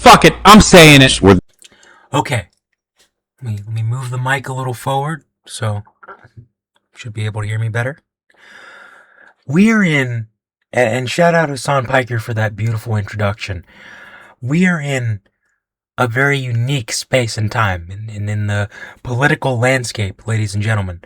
Fuck it, I'm saying it. Okay, let me move the mic a little forward so you should be able to hear me better. We're in, and shout out Hassan Piker for that beautiful introduction. We are in a very unique space and time in the political landscape, ladies and gentlemen,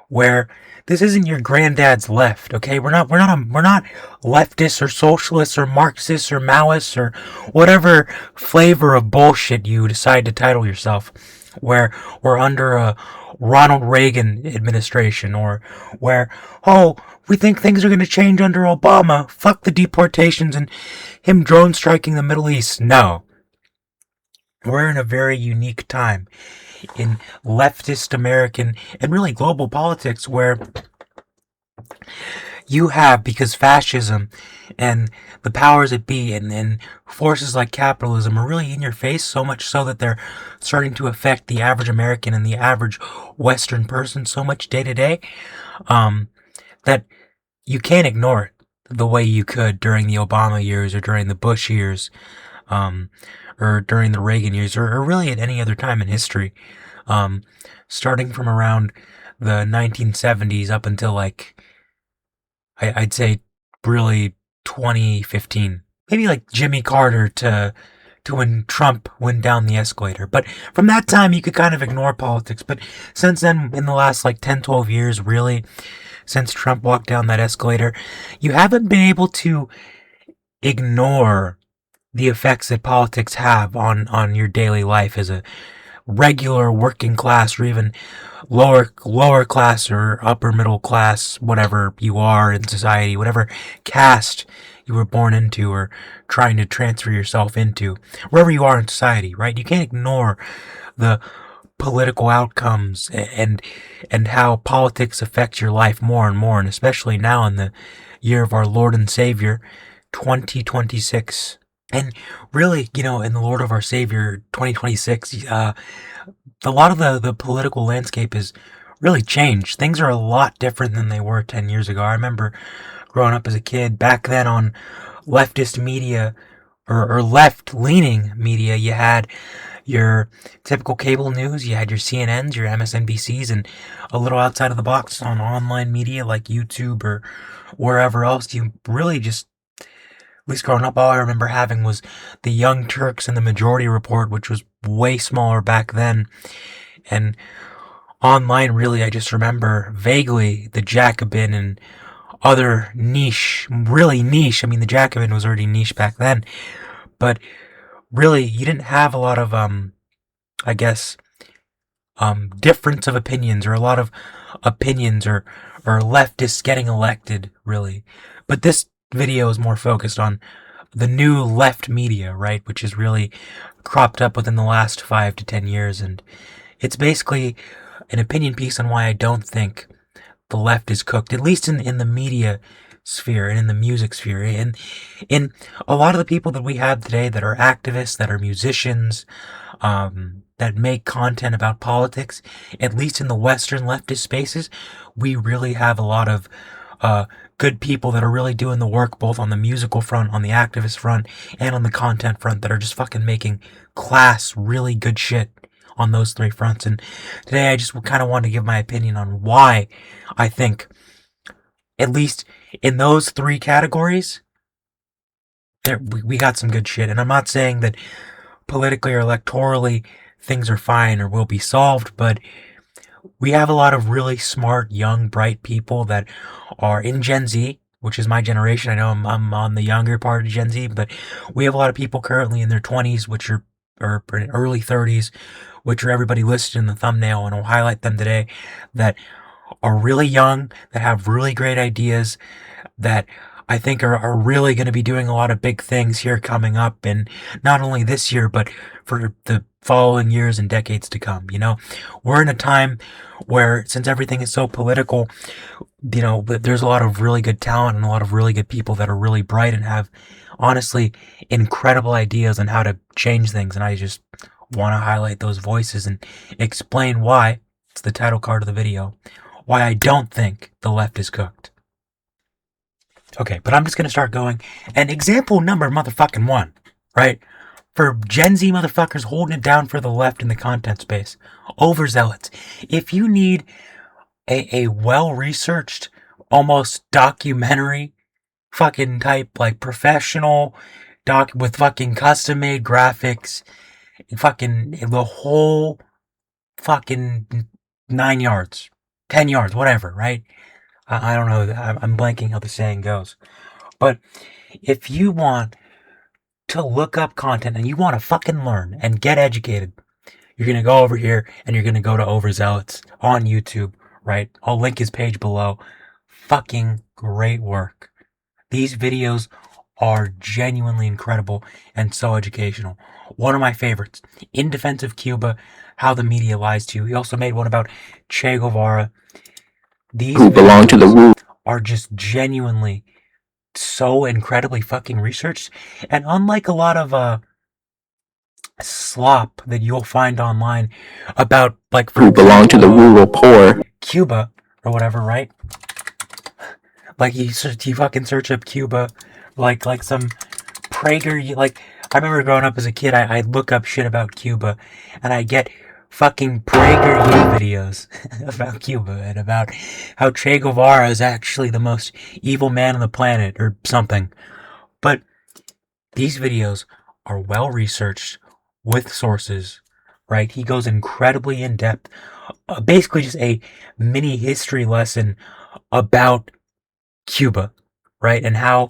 where this isn't your granddad's left, okay? We're not leftists or socialists or Marxists or Maoists or whatever flavor of bullshit you decide to title yourself. Where we're under a Ronald Reagan administration, or where, oh, we think things are going to change under Obama. Fuck the deportations and him drone striking the Middle East. No. We're in a very unique time in leftist American and really global politics where you have, because fascism and the powers that be and forces like capitalism are really in your face, so much so that they're starting to affect the average American and the average Western person so much day to day, that you can't ignore it the way you could during the Obama years or during the Bush years, or during the Reagan years, or really at any other time in history, starting from around the 1970s up until like I'd say really 2015, maybe like Jimmy Carter to when Trump went down the escalator. But from that time, you could kind of ignore politics. But since then, in the last like 10, 12 years, really, since Trump walked down that escalator, you haven't been able to ignore the effects that politics have on your daily life as a regular working class, or even lower class or upper middle class, whatever you are in society, whatever caste you were born into or trying to transfer yourself into, wherever you are in society, right? You can't ignore the political outcomes and how politics affects your life more and more, and especially now in the year of our Lord and Savior 2026. And really, in the Lord of our Savior 2026, a lot of the political landscape has really changed. Things are a lot different than they were 10 years ago. I remember growing up as a kid, back then on leftist media, or left-leaning media, you had your typical cable news, you had your CNNs, your MSNBCs, and a little outside of the box on online media like YouTube or wherever else. You really just, at least growing up, all I remember having was the Young Turks and the Majority Report, which was way smaller back then. And online, really, I just remember vaguely the Jacobin and other niche, really niche. I mean, the Jacobin was already niche back then, but really, you didn't have a lot of, I guess, difference of opinions, or a lot of opinions, or leftists getting elected, really. But this video is more focused on the new left media, right, which is really cropped up within the last 5 to 10 years, and it's basically an opinion piece on why I don't think the left is cooked, at least in the media sphere and in the music sphere. And in a lot of the people that we have today that are activists, that are musicians, that make content about politics, at least in the Western leftist spaces, we really have a lot of good people that are really doing the work, both on the musical front, on the activist front, and on the content front, that are just fucking making class, really good shit on those three fronts. And today I just kind of wanted to give my opinion on why I think, at least in those three categories, we got some good shit. And I'm not saying that politically or electorally things are fine or will be solved, but we have a lot of really smart, young, bright people that are in Gen Z, which is my generation. I know I'm on the younger part of Gen Z, but we have a lot of people currently in their 20s, which are, or early 30s, which are everybody listed in the thumbnail, and I'll highlight them today, that are really young, that have really great ideas, that I think are really going to be doing a lot of big things here coming up, and not only this year, but for the following years and decades to come. We're in a time where, since everything is so political, there's a lot of really good talent and a lot of really good people that are really bright and have, honestly, incredible ideas on how to change things. And I just want to highlight those voices and explain why, it's the title card of the video, why I don't think the left is cooked. Okay, but I'm just going to start going. And example number motherfucking one, right? for Gen Z motherfuckers holding it down for the left in the content space. Overzealots. If you need a well-researched, almost documentary fucking type, like professional doc with fucking custom-made graphics, fucking the whole fucking 9 yards, 10 yards, whatever, right? I don't know. I'm blanking how the saying goes. But if you want to look up content and you want to fucking learn and get educated, you're going to go over here and you're going to go to Overzealots on YouTube, right? I'll link his page below. Fucking great work. These videos are genuinely incredible and so educational. One of my favorites, In Defense of Cuba, How the Media Lies to You. He also made one about Che Guevara. These who belong to the Wu are just genuinely so incredibly fucking researched. And unlike a lot of slop that you'll find online about, like, for who belong to the rural poor, Cuba or whatever, right? Like you fucking search up Cuba, like some Prager. Like I remember growing up as a kid, I'd look up shit about Cuba, and I get fucking PragerU videos about Cuba and about how Che Guevara is actually the most evil man on the planet or something. But these videos are well researched with sources, right? He goes incredibly in depth, basically just a mini history lesson about Cuba, right? And how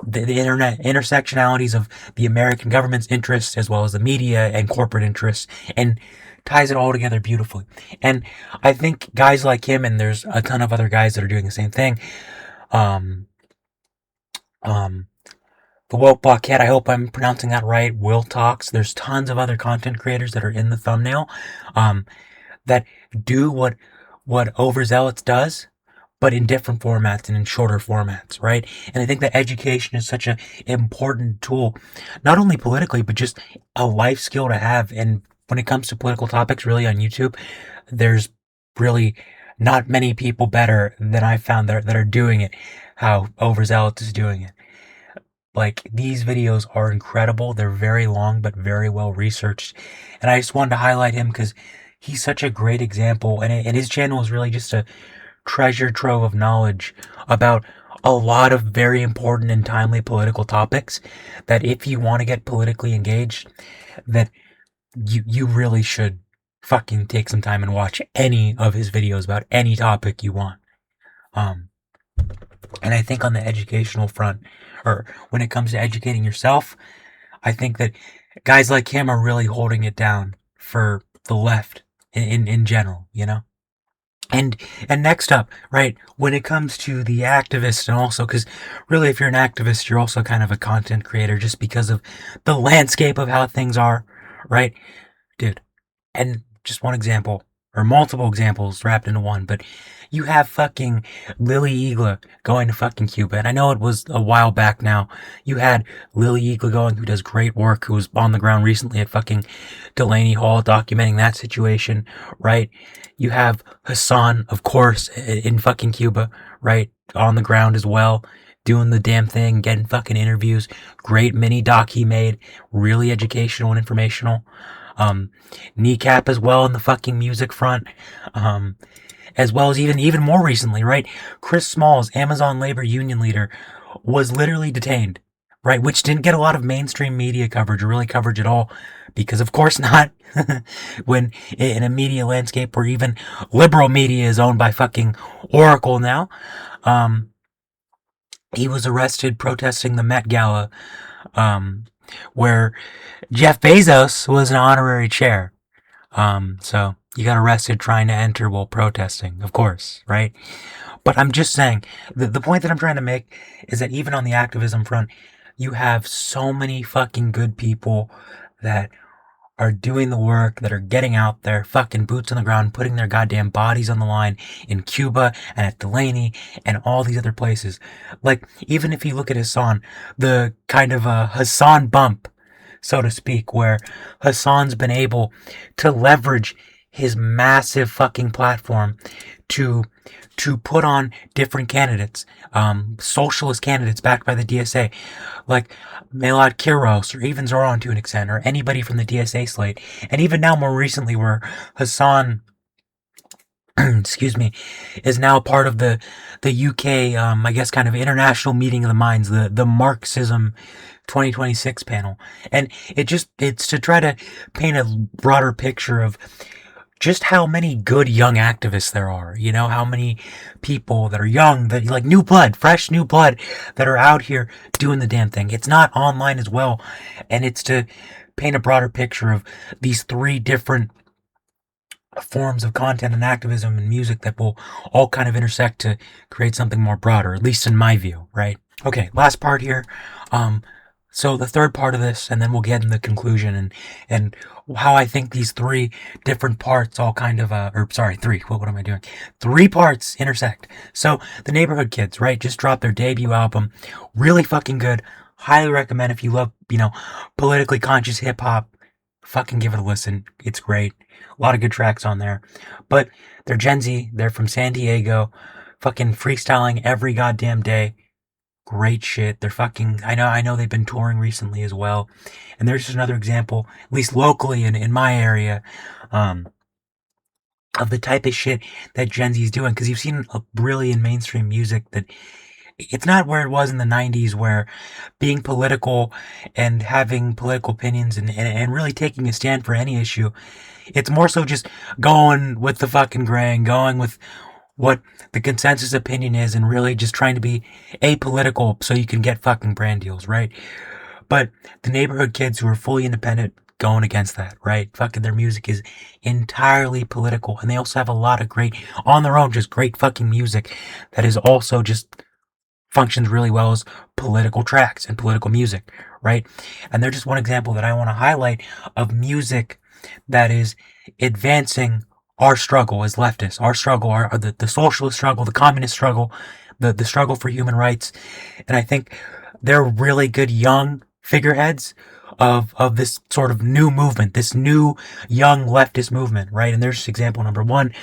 the internet intersectionalities of the American government's interests as well as the media and corporate interests, and ties it all together beautifully. And I think guys like him, and there's a ton of other guys that are doing the same thing. The Woke Blockhead, I hope I'm pronouncing that right. Will Talks. There's tons of other content creators that are in the thumbnail, that do what Overzealots does, but in different formats and in shorter formats, right? And I think that education is such an important tool, not only politically, but just a life skill to have. And when it comes to political topics, really on YouTube, there's really not many people better than I found that are doing it, how Overzealots is doing it. Like, these videos are incredible. They're very long, but very well researched. And I just wanted to highlight him because he's such a great example. And his channel is really just a treasure trove of knowledge about a lot of very important and timely political topics that if you want to get politically engaged, that you really should fucking take some time and watch any of his videos about any topic you want. And I think on the educational front, or when it comes to educating yourself, I think that guys like him are really holding it down for the left in general, you know? And next up, right, when it comes to the activist, and also, because really if you're an activist, you're also kind of a content creator just because of the landscape of how things are, right? Dude, and just one example, or multiple examples wrapped into one, but you have fucking Lily Igla going to fucking Cuba, and I know it was a while back now. You had Lily Igla going, who does great work, who was on the ground recently at fucking Delaney Hall documenting that situation, right? You have Hassan, of course, in fucking Cuba, right? On the ground as well, doing the damn thing, getting fucking interviews. Great mini doc he made, really educational and informational. Kneecap as well in the fucking music front. As well as even more recently, right? Chris Smalls, Amazon labor union leader, was literally detained, right? Which didn't get a lot of mainstream media coverage or really coverage at all, because of course not. When in a media landscape where even liberal media is owned by fucking Oracle now, he was arrested protesting the Met Gala, where Jeff Bezos was an honorary chair. So you got arrested trying to enter while protesting, of course, right? But I'm just saying, the point that I'm trying to make is that even on the activism front, you have so many fucking good people that are doing the work, that are getting out there, fucking boots on the ground, putting their goddamn bodies on the line in Cuba and at Delaney and all these other places. Like, even if you look at Hassan, the kind of a Hassan bump, so to speak, where Hassan's been able to leverage his massive fucking platform to put on different candidates, socialist candidates backed by the DSA, like Melad Kiros or even Zoran to an extent, or anybody from the DSA slate, and even now more recently where Hassan excuse me, is now part of the UK, I guess, kind of international meeting of the minds, the Marxism 2026 panel, and it's to try to paint a broader picture of just how many good young activists there are. You know, how many people that are young, that like new blood, fresh new blood, that are out here doing the damn thing. It's not online as well, and it's to paint a broader picture of these three different forms of content and activism and music that will all kind of intersect to create something more broader, at least in my view, right? Okay, last part here. So the third part of this, and then we'll get in the conclusion and how I think these three different parts all kind of, three, what am I doing? Three parts intersect. So the Neighborhood Kids, right, just dropped their debut album. Really fucking good. Highly recommend if you love, politically conscious hip hop. Fucking give it a listen. It's great. A lot of good tracks on there. But they're Gen Z. They're from San Diego. Fucking freestyling every goddamn day. Great shit. They're fucking, I know they've been touring recently as well. And there's just another example, at least locally in my area, of the type of shit that Gen Z is doing. Because you've seen really in mainstream music that it's not where it was in the 90s, where being political and having political opinions and really taking a stand for any issue, it's more so just going with the fucking grain, going with what the consensus opinion is, and really just trying to be apolitical so you can get fucking brand deals, right? But the Neighborhood Kids who are fully independent going against that, right? Fucking their music is entirely political, and they also have a lot of great, on their own, just great fucking music that is also just functions really well as political tracks and political music, right? And they're just one example that I want to highlight of music that is advancing our struggle as leftists, our struggle, the socialist struggle, the communist struggle, the struggle for human rights. And I think they're really good young figureheads of this sort of new movement, this new young leftist movement, right? And there's example number one.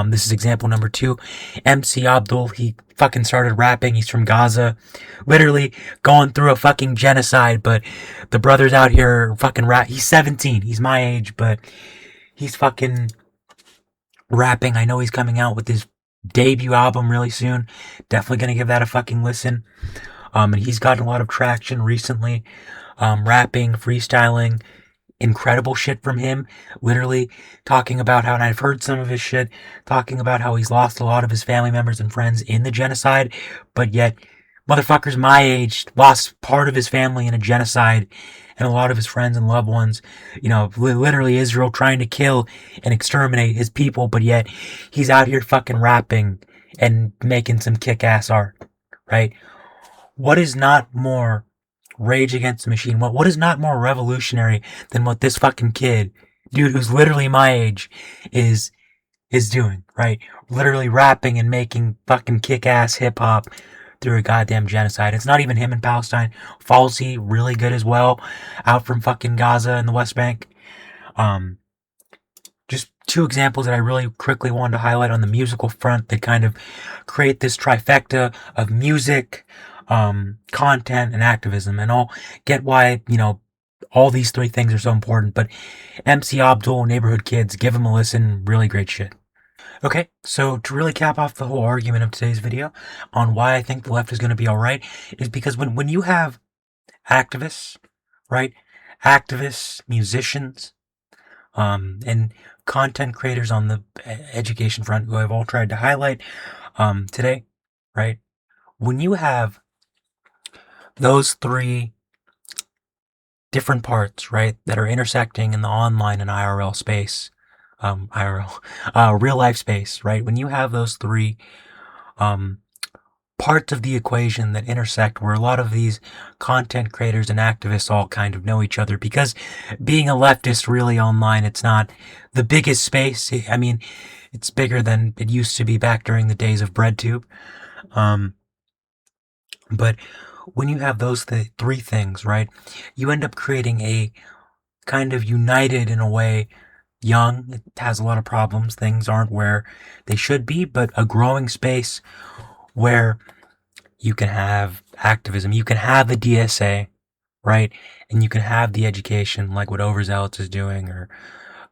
This is example number two. MC Abdul, he fucking started rapping. He's from Gaza, literally going through a fucking genocide. But the brother's out here fucking rap. He's 17. He's my age, but he's fucking rapping. I know he's coming out with his debut album really soon. Definitely gonna give that a fucking listen. And he's gotten a lot of traction recently. Rapping, freestyling, incredible shit from him. Literally talking about how, and I've heard some of his shit, talking about how he's lost a lot of his family members and friends in the genocide, but yet motherfuckers my age lost part of his family in a genocide, and a lot of his friends and loved ones, literally Israel trying to kill and exterminate his people, but yet he's out here fucking rapping and making some kick-ass art, right? What is not more Rage Against the Machine? What is not more revolutionary than what this fucking kid, dude who's literally my age, is doing, right? Literally rapping and making fucking kick-ass hip-hop through a goddamn genocide. It's not even him in Palestine. Falsey, really good as well, out from fucking Gaza and the West Bank. Just two examples that I really quickly wanted to highlight on the musical front that kind of create this trifecta of music, content, and activism, and I'll get why, all these three things are so important. But MC Abdul, Neighborhood Kids, give them a listen. Really great shit. Okay, so to really cap off the whole argument of today's video on why I think the left is going to be alright, is because when you have activists, right? Activists, musicians, and content creators on the education front who I've all tried to highlight today, right? When you have those three different parts, right, that are intersecting in the online and IRL space, real life space, right? When you have those three parts of the equation that intersect, where a lot of these content creators and activists all kind of know each other, because being a leftist really online, it's not the biggest space. I mean, it's bigger than it used to be back during the days of BreadTube. But when you have those three things, right, you end up creating a kind of united, in a way, young. It has a lot of problems. Things aren't where they should be, but a growing space where you can have activism, you can have the DSA, right? And you can have the education like what Overzealots is doing, or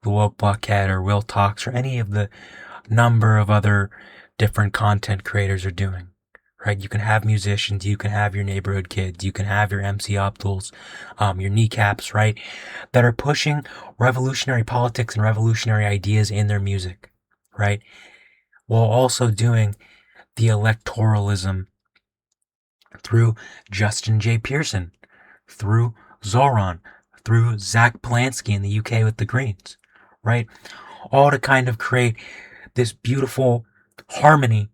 the Woke Blockhead, or Will Talks, or any of the number of other different content creators are doing. Right? You can have musicians, you can have your neighborhood kids, you can have your MC Optals, your kneecaps, right? That are pushing revolutionary politics and revolutionary ideas in their music, right? While also doing the electoralism through Justin J. Pearson, through Zoran, through Zach Polanski in the UK with the Greens, right? All to kind of create this beautiful harmony,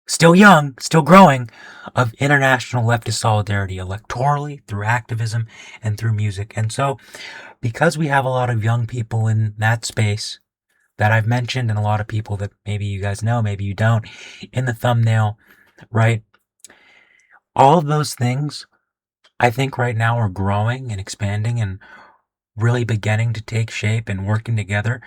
still young, still growing, of international leftist solidarity electorally, through activism, and through music. And so, because we have a lot of young people in that space that I've mentioned, and a lot of people that maybe you guys know, maybe you don't, in the thumbnail, right? All of those things, I think right now are growing and expanding and really beginning to take shape and working together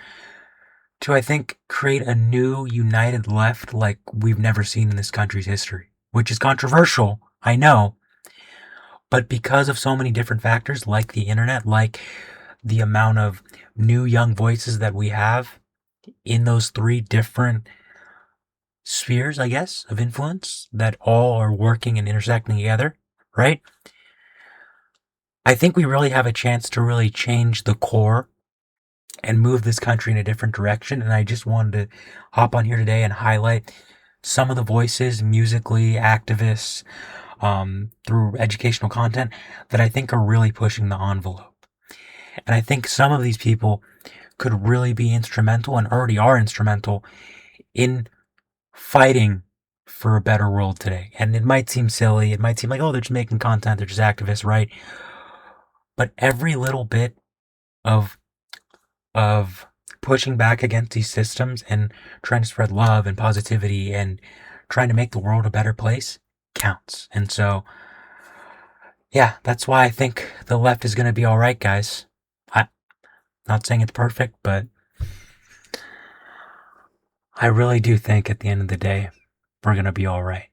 to, I think, create a new united left like we've never seen in this country's history, which is controversial, I know, but because of so many different factors like the internet, like the amount of new young voices that we have in those three different spheres, I guess, of influence that all are working and intersecting together, right? I think we really have a chance to really change the core and move this country in a different direction. And I just wanted to hop on here today and highlight some of the voices, musically, activists, through educational content, that I think are really pushing the envelope. And I think some of these people could really be instrumental, and already are instrumental, in fighting for a better world today. And it might seem silly. It might seem like, oh, they're just making content. They're just activists, right? But every little bit of of pushing back against these systems and trying to spread love and positivity and trying to make the world a better place counts. And so, yeah, that's why I think the left is going to be all right, guys. I'm not saying it's perfect, but I really do think at the end of the day, we're going to be all right.